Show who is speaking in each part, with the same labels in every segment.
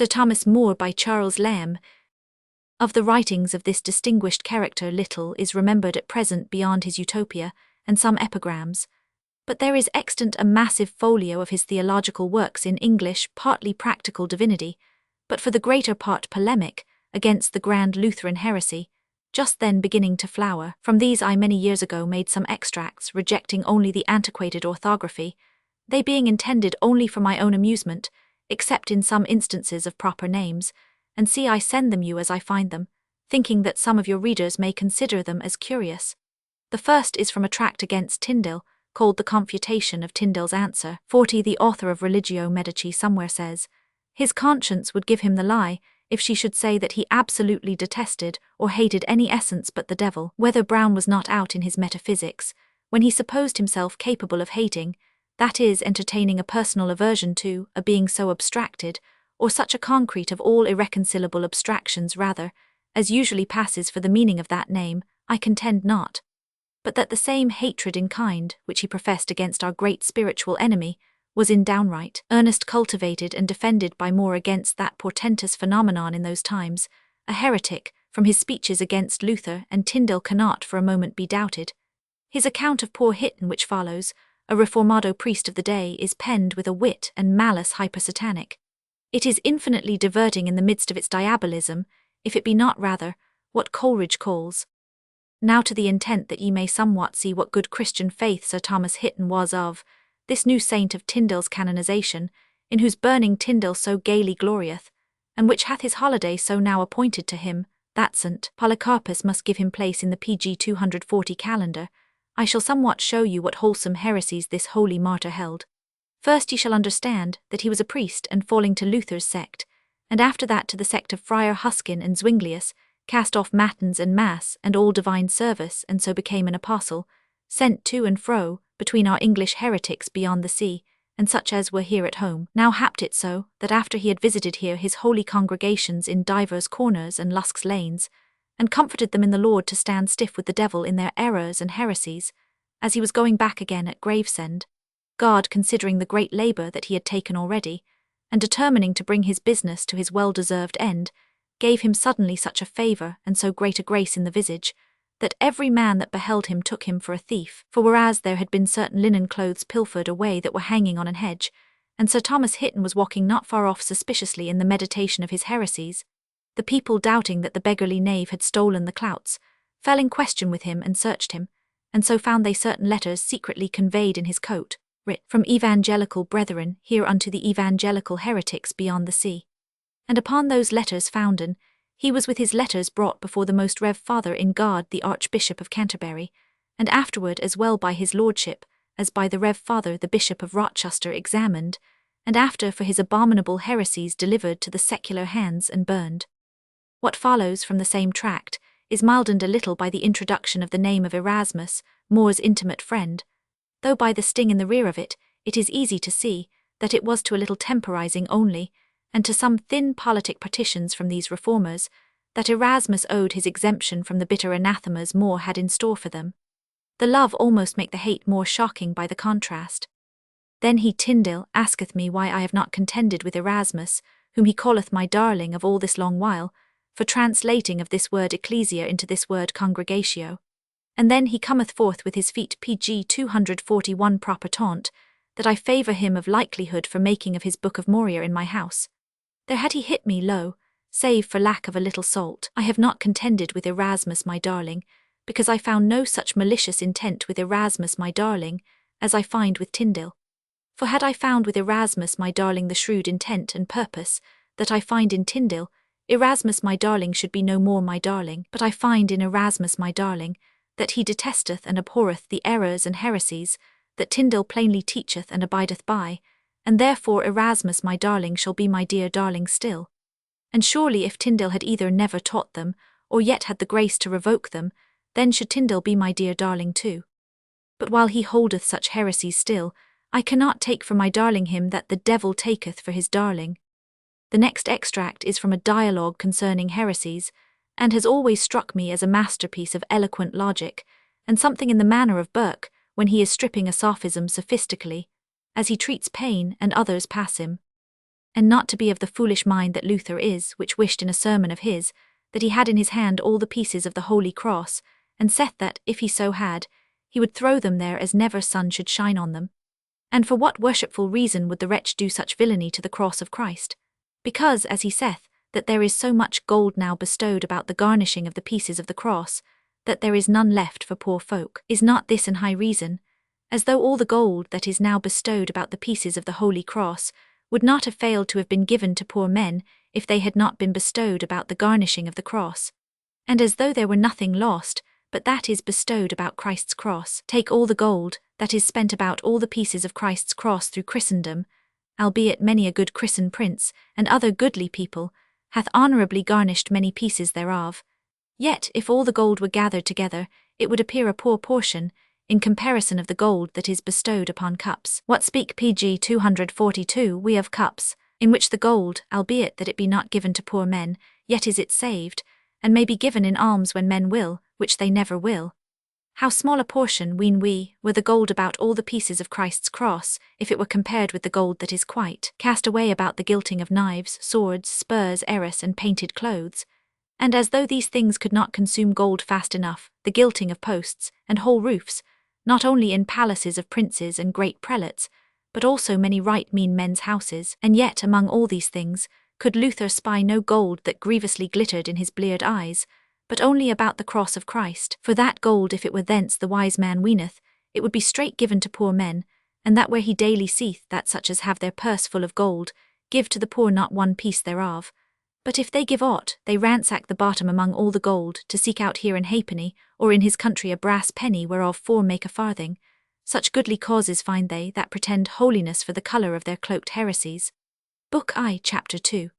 Speaker 1: Sir Thomas More by Charles Lamb. Of the writings of this distinguished character little is remembered at present beyond his Utopia, and some epigrams. But there is extant a massive folio of his theological works in English, partly practical divinity, but for the greater part polemic, against the grand Lutheran heresy, just then beginning to flower. From these I many years ago made some extracts, rejecting only the antiquated orthography, they being intended only for my own amusement, except in some instances of proper names, and see I send them you as I find them, thinking that some of your readers may consider them as curious. The first is from a tract against Tyndale, called The Confutation of Tyndale's Answer. 40. The author of Religio Medici somewhere says, his conscience would give him the lie, if she should say that he absolutely detested or hated any essence but the devil. Whether Brown was not out in his metaphysics, when he supposed himself capable of hating, that is, entertaining a personal aversion to, a being so abstracted, or such a concrete of all irreconcilable abstractions rather, as usually passes for the meaning of that name, I contend not. But that the same hatred in kind, which he professed against our great spiritual enemy, was in downright earnest cultivated and defended by More against that portentous phenomenon in those times, a heretic, from his speeches against Luther and Tyndale cannot for a moment be doubted. His account of poor Hitton which follows, a reformado priest of the day, is penned with a wit and malice hypersatanic. It is infinitely diverting in the midst of its diabolism, if it be not rather, what Coleridge calls. Now to the intent that ye may somewhat see what good Christian faith Sir Thomas Hitton was of, this new saint of Tyndale's canonization, in whose burning Tyndale so gaily glorieth, and which hath his holiday so now appointed to him, that St. Polycarpus must give him place in the PG 240 calendar, I shall somewhat show you what wholesome heresies this holy martyr held. First ye shall understand that he was a priest and falling to Luther's sect, and after that to the sect of Friar Huskin and Zwinglius, cast off matins and mass and all divine service, and so became an apostle, sent to and fro between our English heretics beyond the sea, and such as were here at home. Now happed it so, that after he had visited here his holy congregations in divers corners and Lusk's lanes, and comforted them in the Lord to stand stiff with the devil in their errors and heresies, as he was going back again at Gravesend, God, considering the great labour that he had taken already, and determining to bring his business to his well-deserved end, gave him suddenly such a favour and so great a grace in the visage, that every man that beheld him took him for a thief. For whereas there had been certain linen clothes pilfered away that were hanging on an hedge, and Sir Thomas Hitton was walking not far off suspiciously in the meditation of his heresies, the people doubting that the beggarly knave had stolen the clouts, fell in question with him and searched him, and so found they certain letters secretly conveyed in his coat, writ from evangelical brethren here unto the evangelical heretics beyond the sea. And upon those letters founden, he was with his letters brought before the most Rev. Father in God the Archbishop of Canterbury, and afterward as well by his lordship, as by the Rev. Father the Bishop of Rochester examined, and after for his abominable heresies delivered to the secular hands and burned. What follows from the same tract is mildened a little by the introduction of the name of Erasmus, More's intimate friend, though by the sting in the rear of it, it is easy to see that it was to a little temporizing only, and to some thin politic partitions from these reformers, that Erasmus owed his exemption from the bitter anathemas More had in store for them. The love almost make the hate more shocking by the contrast. Then he Tyndale asketh me why I have not contended with Erasmus, whom he calleth my darling of all this long while, for translating of this word ecclesia into this word congregatio. And then he cometh forth with his feet PG 241 proper taunt, that I favour him of likelihood for making of his Book of Moria in my house. There had he hit me low, save for lack of a little salt. I have not contended with Erasmus my darling, because I found no such malicious intent with Erasmus my darling, as I find with Tyndale. For had I found with Erasmus my darling the shrewd intent and purpose that I find in Tyndale, Erasmus my darling should be no more my darling, but I find in Erasmus my darling, that he detesteth and abhorreth the errors and heresies that Tyndale plainly teacheth and abideth by, and therefore Erasmus my darling shall be my dear darling still. And surely if Tyndale had either never taught them, or yet had the grace to revoke them, then should Tyndale be my dear darling too. But while he holdeth such heresies still, I cannot take for my darling him that the devil taketh for his darling. The next extract is from a dialogue concerning heresies, and has always struck me as a masterpiece of eloquent logic, and something in the manner of Burke, when he is stripping a sophism sophistically, as he treats Paine and others pass him. and not to be of the foolish mind that Luther is, which wished in a sermon of his, that he had in his hand all the pieces of the holy cross, and saith that, if he so had, he would throw them there as never sun should shine on them. And for what worshipful reason would the wretch do such villainy to the cross of Christ? Because, as he saith, that there is so much gold now bestowed about the garnishing of the pieces of the cross, that there is none left for poor folk. Is not this an high reason? As though all the gold that is now bestowed about the pieces of the holy cross would not have failed to have been given to poor men if they had not been bestowed about the garnishing of the cross. And as though there were nothing lost, but that is bestowed about Christ's cross. Take all the gold that is spent about all the pieces of Christ's cross through Christendom, albeit many a good Christen prince, and other goodly people, hath honourably garnished many pieces thereof. Yet, if all the gold were gathered together, it would appear a poor portion, in comparison of the gold that is bestowed upon cups. What speak pg 242 we of cups, in which the gold, albeit that it be not given to poor men, yet is it saved, and may be given in alms when men will, which they never will. How small a portion, ween we, were the gold about all the pieces of Christ's cross, if it were compared with the gold that is quite cast away about the gilting of knives, swords, spurs, arras, and painted clothes. And as though these things could not consume gold fast enough, the gilting of posts, and whole roofs, not only in palaces of princes and great prelates, but also many right mean men's houses, and yet among all these things, could Luther spy no gold that grievously glittered in his bleared eyes, but only about the cross of Christ. For that gold, if it were thence the wise man weeneth, it would be straight given to poor men, and that where he daily seeth that such as have their purse full of gold, give to the poor not one piece thereof. But if they give aught, they ransack the bottom among all the gold, to seek out here an halfpenny, or in his country a brass penny whereof 4 make a farthing. Such goodly causes find they that pretend holiness for the colour of their cloaked heresies. Book I, Chapter 2.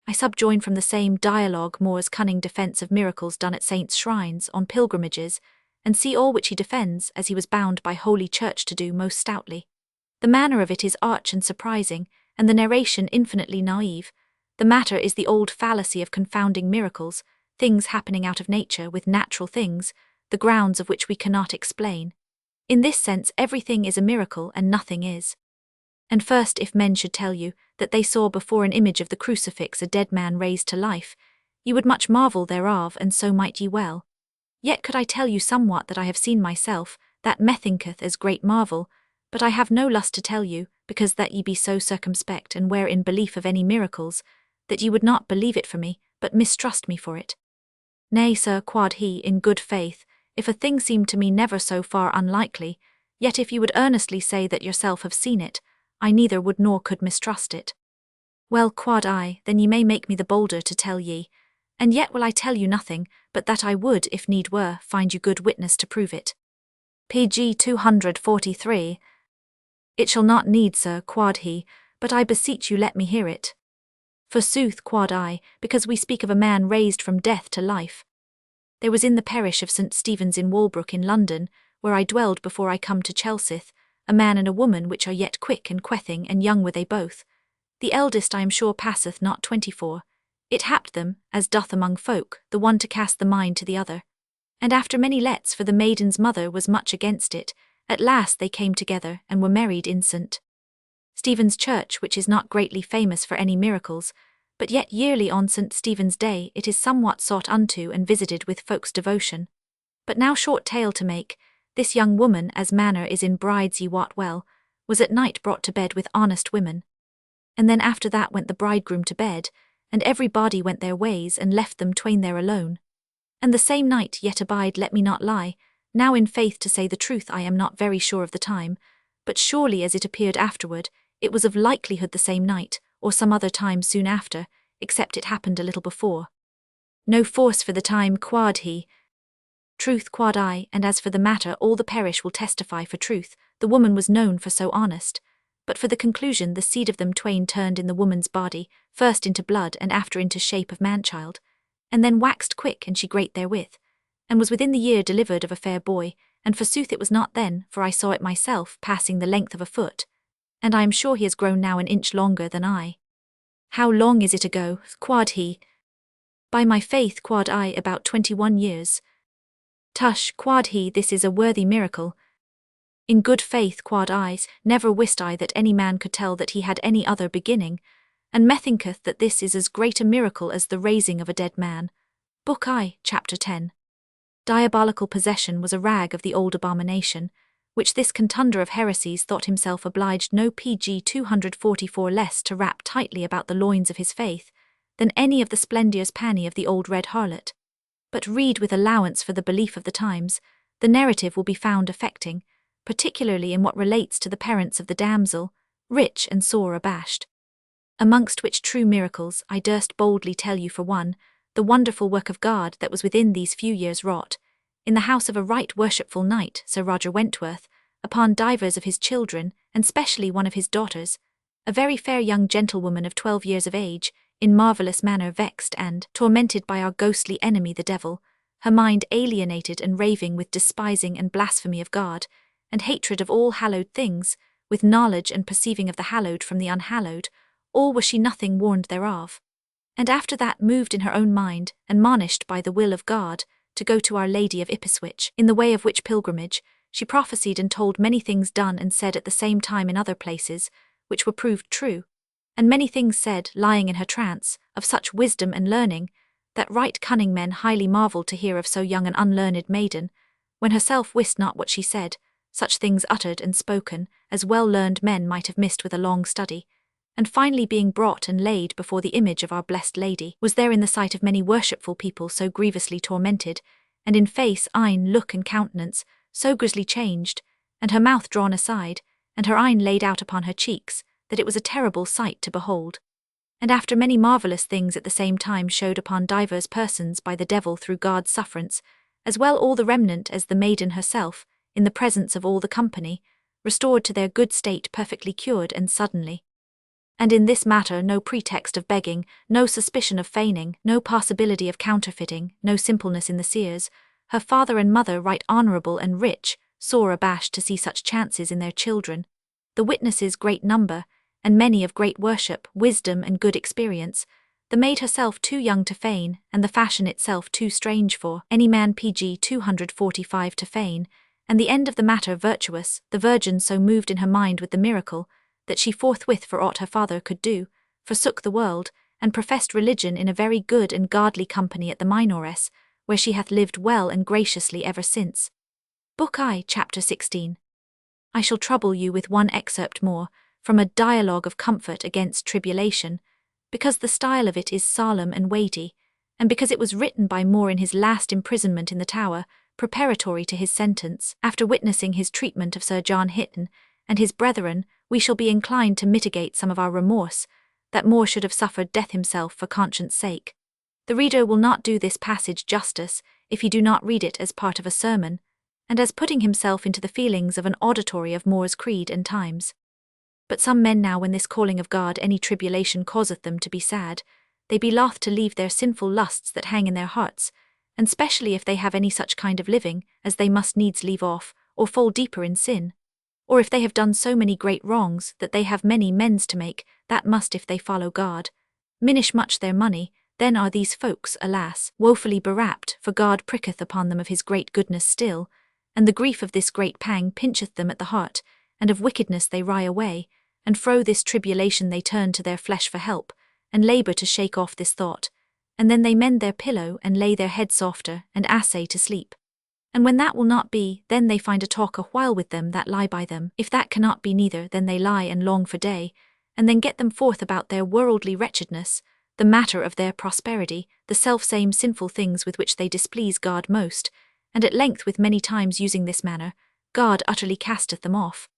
Speaker 1: I subjoin from the same dialogue More's cunning defence of miracles done at saints' shrines, on pilgrimages, and see all which he defends, as he was bound by Holy Church to do most stoutly. The manner of it is arch and surprising, and the narration infinitely naive. The matter is the old fallacy of confounding miracles, things happening out of nature, with natural things, the grounds of which we cannot explain. In this sense everything is a miracle and nothing is. And first, if men should tell you that they saw before an image of the crucifix a dead man raised to life, ye would much marvel thereof, and so might ye well. Yet could I tell you somewhat that I have seen myself, that methinketh as great marvel, but I have no lust to tell you, because that ye be so circumspect and ware in belief of any miracles, that ye would not believe it for me, but mistrust me for it. Nay, sir, quod he, in good faith, if a thing seem to me never so far unlikely, yet if ye would earnestly say that yourself have seen it, I neither would nor could mistrust it. Well, quod I, then ye may make me the bolder to tell ye, and yet will I tell you nothing, but that I would, if need were, find you good witness to prove it. pg 243. It shall not need, sir, quod he, but I beseech you let me hear it. Forsooth, quod I, because we speak of a man raised from death to life. There was in the parish of St. Stephen's in Walbrook in London, where I dwelled before I come to Chelsea, a man and a woman which are yet quick and quething, and young were they both. The eldest I am sure passeth not 24. It happed them, as doth among folk, the one to cast the mind to the other. And after many lets, for the maiden's mother was much against it, at last they came together, and were married in St. Stephen's Church, which is not greatly famous for any miracles, but yet yearly on St. Stephen's Day it is somewhat sought unto and visited with folks' devotion. But now short tale to make, this young woman, as manner is in brides ye wot well, was at night brought to bed with honest women. And then after that went the bridegroom to bed, and every body went their ways and left them twain there alone. And the same night yet abide, let me not lie, now in faith to say the truth I am not very sure of the time, but surely as it appeared afterward, it was of likelihood the same night, or some other time soon after, except it happened a little before. No force for the time, quod he. Truth, quod I, and as for the matter all the parish will testify for truth, the woman was known for so honest. But for the conclusion the seed of them twain turned in the woman's body, first into blood and after into shape of man-child, and then waxed quick and she great therewith, and was within the year delivered of a fair boy, and forsooth it was not then, for I saw it myself, passing the length of a foot, and I am sure he has grown now an inch longer than I. How long is it ago, quod he? By my faith, quod I, about 21 years. Tush, quod he, this is a worthy miracle. In good faith, quod I, never wist I that any man could tell that he had any other beginning, and methinketh that this is as great a miracle as the raising of a dead man. Book I, Chapter 10. Diabolical possession was a rag of the old abomination, which this contender of heresies thought himself obliged no pg 244 less to wrap tightly about the loins of his faith than any of the splendours panny of the old red harlot. But read with allowance for the belief of the times, the narrative will be found affecting, particularly in what relates to the parents of the damsel, rich and sore abashed. Amongst which true miracles I durst boldly tell you for one, the wonderful work of God that was within these few years wrought, in the house of a right worshipful knight, Sir Roger Wentworth, upon divers of his children, and specially one of his daughters, a very fair young gentlewoman of 12 years of age, in marvellous manner vexed and tormented by our ghostly enemy the devil, her mind alienated and raving with despising and blasphemy of God, and hatred of all hallowed things, with knowledge and perceiving of the hallowed from the unhallowed, all was she nothing warned thereof. And after that moved in her own mind, and monished by the will of God, to go to Our Lady of Ipswich, in the way of which pilgrimage, she prophesied and told many things done and said at the same time in other places, which were proved true, and many things said, lying in her trance, of such wisdom and learning, that right cunning men highly marvelled to hear of so young an unlearned maiden, when herself wist not what she said, such things uttered and spoken, as well-learned men might have missed with a long study, and finally being brought and laid before the image of our blessed Lady, was there in the sight of many worshipful people so grievously tormented, and in face, eyne, look, and countenance, so grisly changed, and her mouth drawn aside, and her eyne laid out upon her cheeks, that it was a terrible sight to behold. And after many marvellous things at the same time showed upon divers persons by the devil through God's sufferance, as well all the remnant as the maiden herself, in the presence of all the company, restored to their good state perfectly cured and suddenly. And in this matter no pretext of begging, no suspicion of feigning, no possibility of counterfeiting, no simpleness in the seers, her father and mother right honourable and rich, sore abashed to see such chances in their children, the witnesses great number, and many of great worship, wisdom, and good experience, the maid herself too young to feign, and the fashion itself too strange for any man pg 245 to feign, and the end of the matter virtuous, the virgin so moved in her mind with the miracle, that she forthwith for aught her father could do, forsook the world, and professed religion in a very good and godly company at the Minoress, where she hath lived well and graciously ever since. Book I, Chapter 16. I shall trouble you with one excerpt more, from a dialogue of comfort against tribulation, because the style of it is solemn and weighty, and because it was written by More in his last imprisonment in the Tower, preparatory to his sentence, after witnessing his treatment of Sir John Hitton and his brethren. We shall be inclined to mitigate some of our remorse, that More should have suffered death himself for conscience' sake. The reader will not do this passage justice, if he do not read it as part of a sermon, and as putting himself into the feelings of an auditory of More's creed and times. But some men now when this calling of God any tribulation causeth them to be sad, they be loth to leave their sinful lusts that hang in their hearts, and specially if they have any such kind of living, as they must needs leave off, or fall deeper in sin, or if they have done so many great wrongs that they have many mends to make, that must, if they follow God, minish much their money, then are these folks, alas, woefully berapt, for God pricketh upon them of his great goodness still, and the grief of this great pang pincheth them at the heart, and of wickedness they wry away, and fro this tribulation they turn to their flesh for help, and labour to shake off this thought, and then they mend their pillow and lay their head softer, and assay to sleep. And when that will not be, then they find a talk a while with them that lie by them. If that cannot be neither, then they lie and long for day, and then get them forth about their worldly wretchedness, the matter of their prosperity, the self-same sinful things with which they displease God most, and at length with many times using this manner, God utterly casteth them off.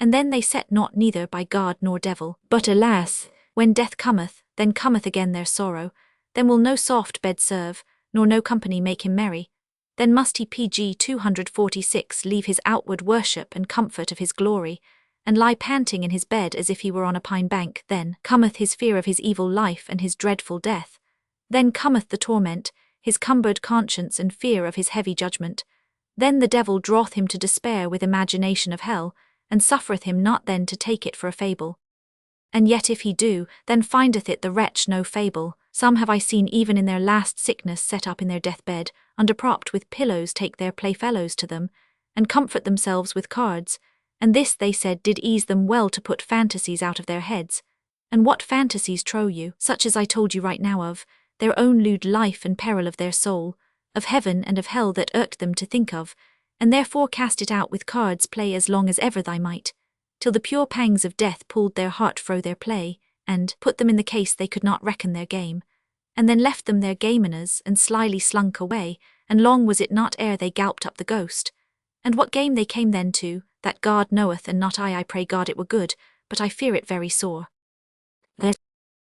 Speaker 1: And then they set naught neither by God nor devil. But alas, when death cometh, then cometh again their sorrow, then will no soft bed serve, nor no company make him merry. Then must he pg 246 leave his outward worship and comfort of his glory, and lie panting in his bed as if he were on a pine bank. Then cometh his fear of his evil life and his dreadful death. Then cometh the torment, his cumbered conscience and fear of his heavy judgment. Then the devil draweth him to despair with imagination of hell, and suffereth him not then to take it for a fable. And yet if he do, then findeth it the wretch no fable. Some have I seen even in their last sickness set up in their deathbed, underpropped with pillows, take their playfellows to them, and comfort themselves with cards, and this they said did ease them well to put fantasies out of their heads, And what fantasies trow you, such as I told you right now of, their own lewd life and peril of their soul, of heaven and of hell that irked them to think of, and therefore cast it out with cards play as long as ever thy might, till the pure pangs of death pulled their heart fro their play, and put them in the case they could not reckon their game, and then left them their gameners and slyly slunk away, and long was it not ere they galloped up the ghost. And what game they came then to, that God knoweth, and not I pray God it were good, but I fear it very sore.